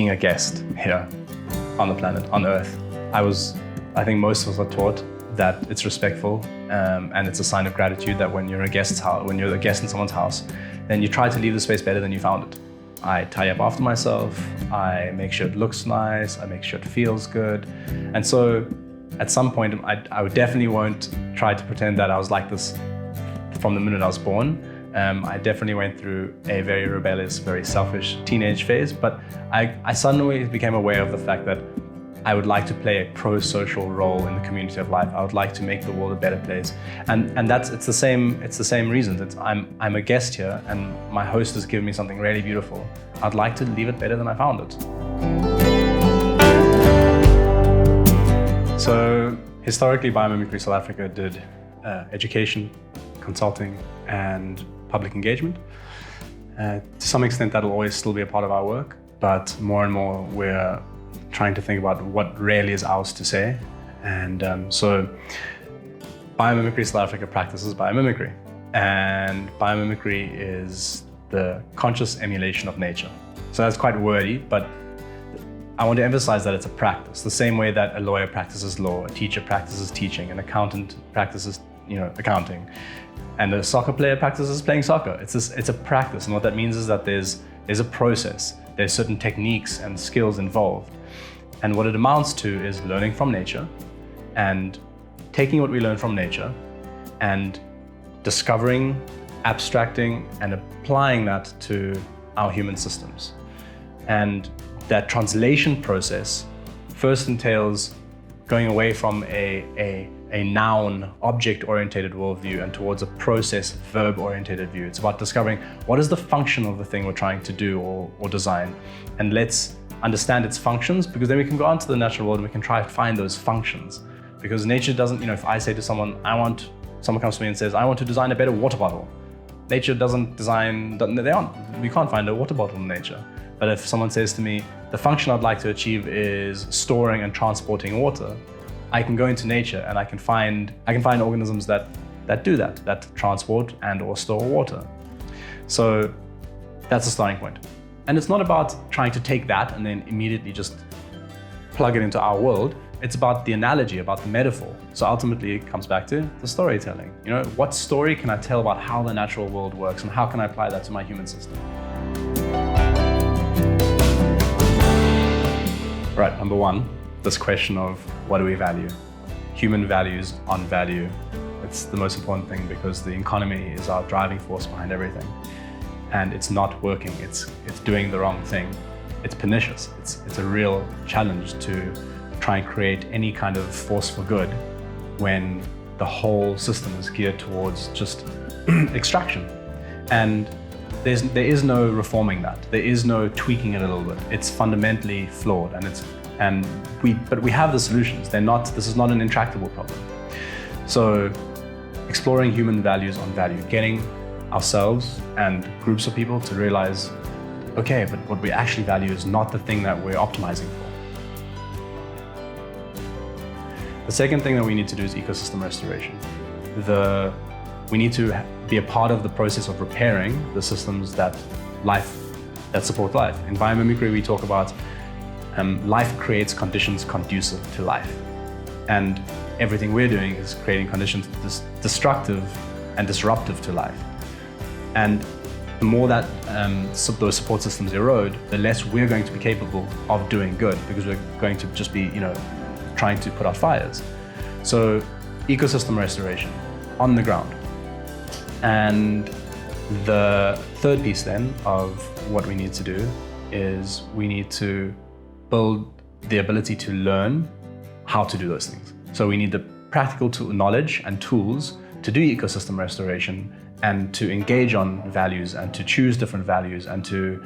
being a guest here on the planet, on Earth. I think most of us are taught that it's respectful and it's a sign of gratitude that when you're a guest in someone's house, then you try to leave the space better than you found it. I tidy up after myself, I make sure it looks nice, I make sure it feels good. And so at some point, I definitely won't try to pretend that I was like this from the minute I was born. I definitely went through a very rebellious, very selfish teenage phase, but I suddenly became aware of the fact that I would like to play a pro-social role in the community of life. I would like to make the world a better place, and it's the same reason. I'm a guest here, and my host has given me something really beautiful. I'd like to leave it better than I found it. So historically, Biomimicry South Africa did education, consulting, and public engagement. To some extent, that'll always still be a part of our work, but more and more we're trying to think about what really is ours to say. And so Biomimicry South Africa practices biomimicry. And biomimicry is the conscious emulation of nature. So that's quite wordy, but I want to emphasize that it's a practice. The same way that a lawyer practices law, a teacher practices teaching, an accountant practices accounting, and a soccer player practices playing soccer. It's a practice, and what that means is that there's a process. There's certain techniques and skills involved. And what it amounts to is learning from nature and taking what we learn from nature and discovering, abstracting, and applying that to our human systems. And that translation process first entails going away from a noun, object-oriented worldview and towards a process, verb-oriented view. It's about discovering what is the function of the thing we're trying to do or design. And let's understand its functions, because then we can go out to the natural world and we can try to find those functions. Because nature doesn't, if I say to someone, someone comes to me and says, I want to design a better water bottle. Nature doesn't design, we can't find a water bottle in nature. But if someone says to me, the function I'd like to achieve is storing and transporting water, I can go into nature and I can find organisms that do that transport and or store water. So that's the starting point. And it's not about trying to take that and then immediately just plug it into our world. It's about the analogy, about the metaphor. So ultimately it comes back to the storytelling. What story can I tell about how the natural world works and how can I apply that to my human system? Right, number one, this question of what do we value? Human values on value. It's the most important thing because the economy is our driving force behind everything. And it's not working, it's doing the wrong thing. It's pernicious, it's a real challenge to try and create any kind of force for good when the whole system is geared towards just extraction. And there is no reforming that. There is no tweaking it a little bit. It's fundamentally flawed, but we have the solutions. This is not an intractable problem. So exploring human values on value, getting ourselves and groups of people to realize, okay, but what we actually value is not the thing that we're optimizing for. The second thing that we need to do is ecosystem restoration. We need to be a part of the process of repairing the systems that support life. In biomimicry, we talk about life creates conditions conducive to life. And everything we're doing is creating conditions destructive and disruptive to life. And the more that those support systems erode, the less we're going to be capable of doing good, because we're going to just be, trying to put out fires. So ecosystem restoration on the ground. And the third piece then of what we need to do is we need to build the ability to learn how to do those things. So we need the practical knowledge and tools to do ecosystem restoration and to engage on values and to choose different values and to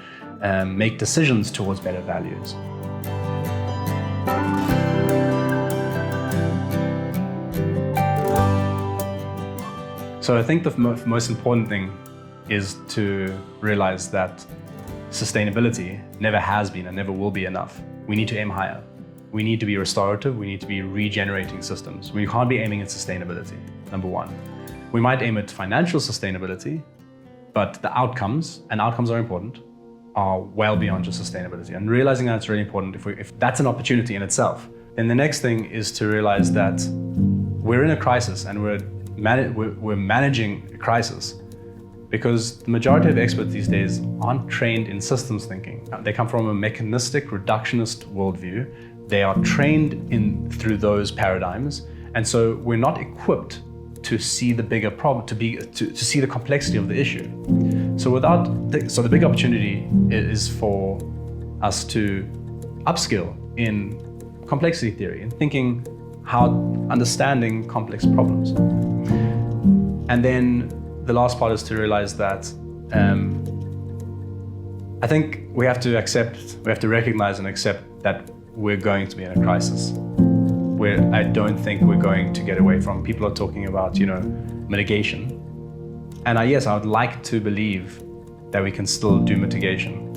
make decisions towards better values. So I think the most important thing is to realize that sustainability never has been and never will be enough. We need to aim higher. We need to be restorative. We need to be regenerating systems. We can't be aiming at sustainability, number one. We might aim at financial sustainability, but the outcomes are important, are well beyond just sustainability. And realizing that it's really important, if that's an opportunity in itself, then the next thing is to realize that we're in a crisis and we're managing a crisis because the majority of experts these days aren't trained in systems thinking. They come from a mechanistic, reductionist worldview. They are trained through those paradigms. And so we're not equipped to see the bigger problem, to see the complexity of the issue. So the big opportunity is for us to upskill in complexity theory and thinking understanding complex problems. And then the last part is to realize that I think we have to recognize and accept that we're going to be in a crisis. I don't think we're going to get away from. People are talking about, mitigation. And yes, I would like to believe that we can still do mitigation.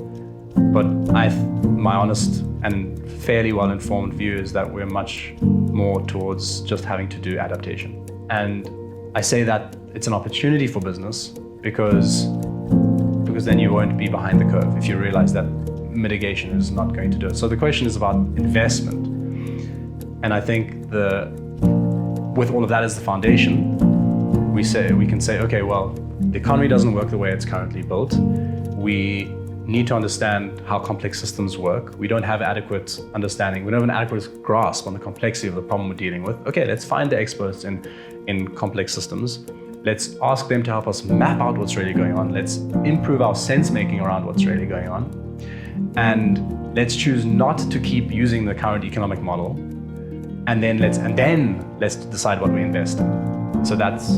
But my honest and fairly well-informed view is that we're much more towards just having to do adaptation. And I say that it's an opportunity for business because then you won't be behind the curve if you realize that mitigation is not going to do it. So the question is about investment. And I think with all of that as the foundation, we can say, okay, well, the economy doesn't work the way it's currently built. We need to understand how complex systems work. We don't have adequate understanding. We don't have an adequate grasp on the complexity of the problem we're dealing with. Okay, let's find the experts in complex systems. Let's ask them to help us map out what's really going on. Let's improve our sense making around what's really going on. And let's choose not to keep using the current economic model. And then let's decide what we invest in. So that's,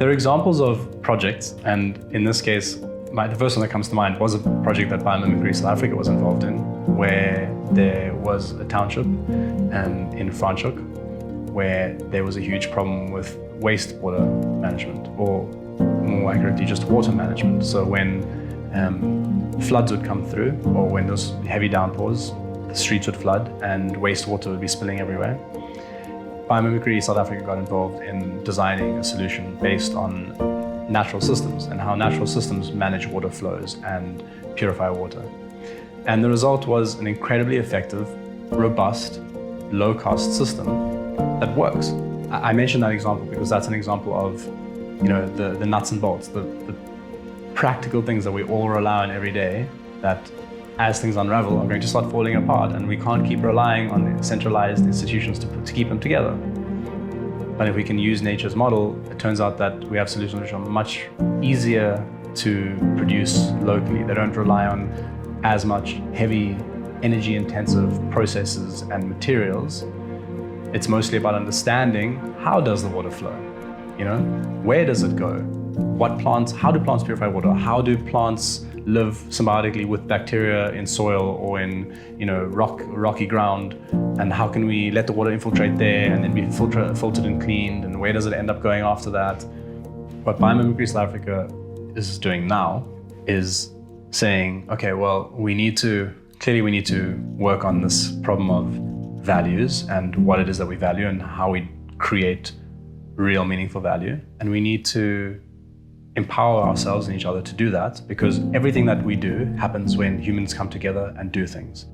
There are examples of projects, and in this case, the first one that comes to mind was a project that Biomimicry South Africa was involved in, where there was a township in Franschhoek, where there was a huge problem with wastewater management, or more accurately, just water management. So when floods would come through, or when those heavy downpours, the streets would flood and wastewater would be spilling everywhere. Biomimicry South Africa got involved in designing a solution based on natural systems and how natural systems manage water flows and purify water. And the result was an incredibly effective, robust, low-cost system that works. I mentioned that example because that's an example of, the nuts and bolts, the practical things that we all rely on every day that, as things unravel, are going to start falling apart, and we can't keep relying on centralized institutions to keep them together. But if we can use nature's model, it turns out that we have solutions which are much easier to produce locally. They don't rely on as much heavy, energy-intensive processes and materials. It's mostly about understanding how does the water flow? Where does it go? How do plants purify water? How do plants live symbiotically with bacteria in soil or in rocky ground? And how can we let the water infiltrate there and then be filtered and cleaned? And where does it end up going after that? What Biomimicry South Africa is doing now is saying, okay, well, we need to work on this problem of values and what it is that we value and how we create real meaningful value. And we need to empower ourselves and each other to do that, because everything that we do happens when humans come together and do things.